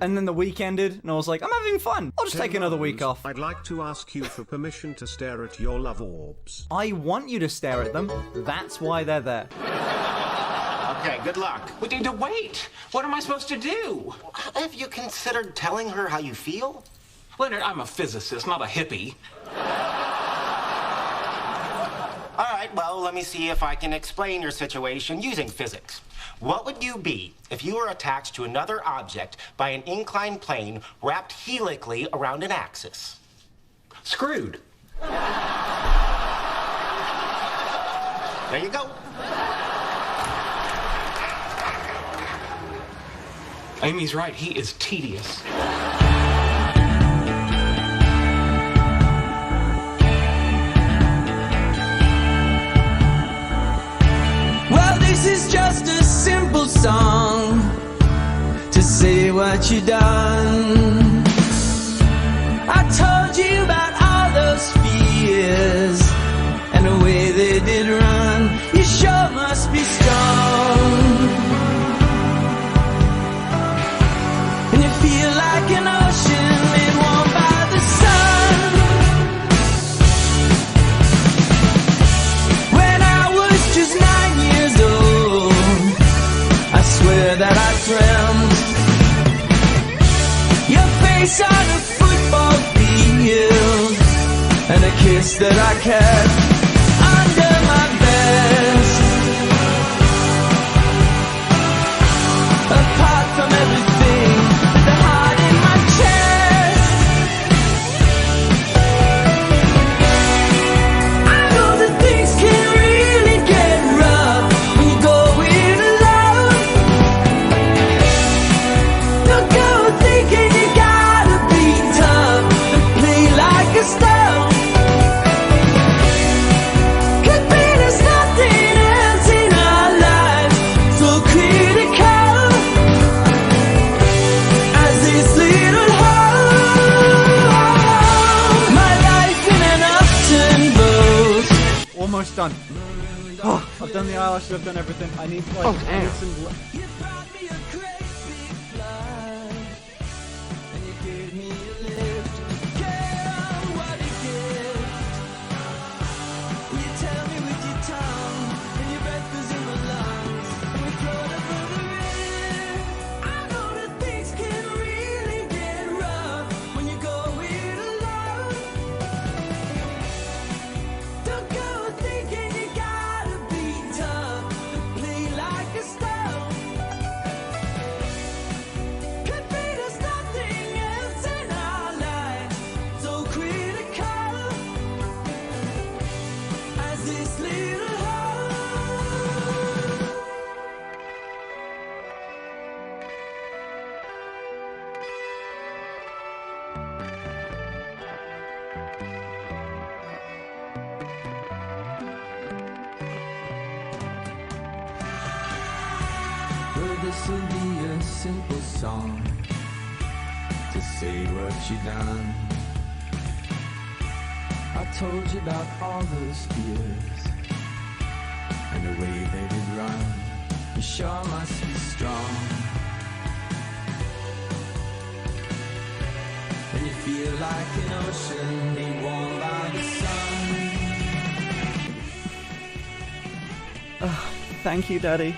And then the week ended, and I was like, I'm having fun. I'll just take another week off. I'd like to ask you for permission to stare at your love orbs. I want you to stare at them. That's why they're there. Okay, good luck. We need to wait. What am I supposed to do? Have you considered telling her how you feel? Leonard, I'm a physicist, not a hippie. All right, well, let me see if I can explain your situation using physics. What would you be if you were attached to another object by an inclined plane wrapped helically around an axis? Screwed. There you go. Amy's right, he is tedious. Well, this is just a simple song to say what you done. I told you about all those fears and the way they did run. You sure must be strong. And you feel like an ocean made warm by the sun. When I was just 9 years old, I swear that I dreamt your face on a football field and a kiss that I kept under my vest. Apart from everything, the heart in my chest. I know that things can really get rough when you go it alone. Don't go thinking you gotta be tough and play like a stone. Could be there's nothing else in our lives so critical as this little hole. My life in an upturned boat. Almost done. Oh, I've done the eyelashes, I've done everything. I need like I need some You brought me a great big flight, and you gave me a lift. Girl, what a gift. You tell me with your tongue, and your breath was in my lungs, and we float over the river. I know that things can really get rough when you go it alone. Don't go thinking you gotta be tough and play like a stone. Could be there's nothing else in our lives so critical as this little hole. Well, this'll be a simple song to say what you done. I told you about all those fears and the way they did run. You sure must be strong. And you feel like an ocean made warm by the sun. Thank you, Daddy.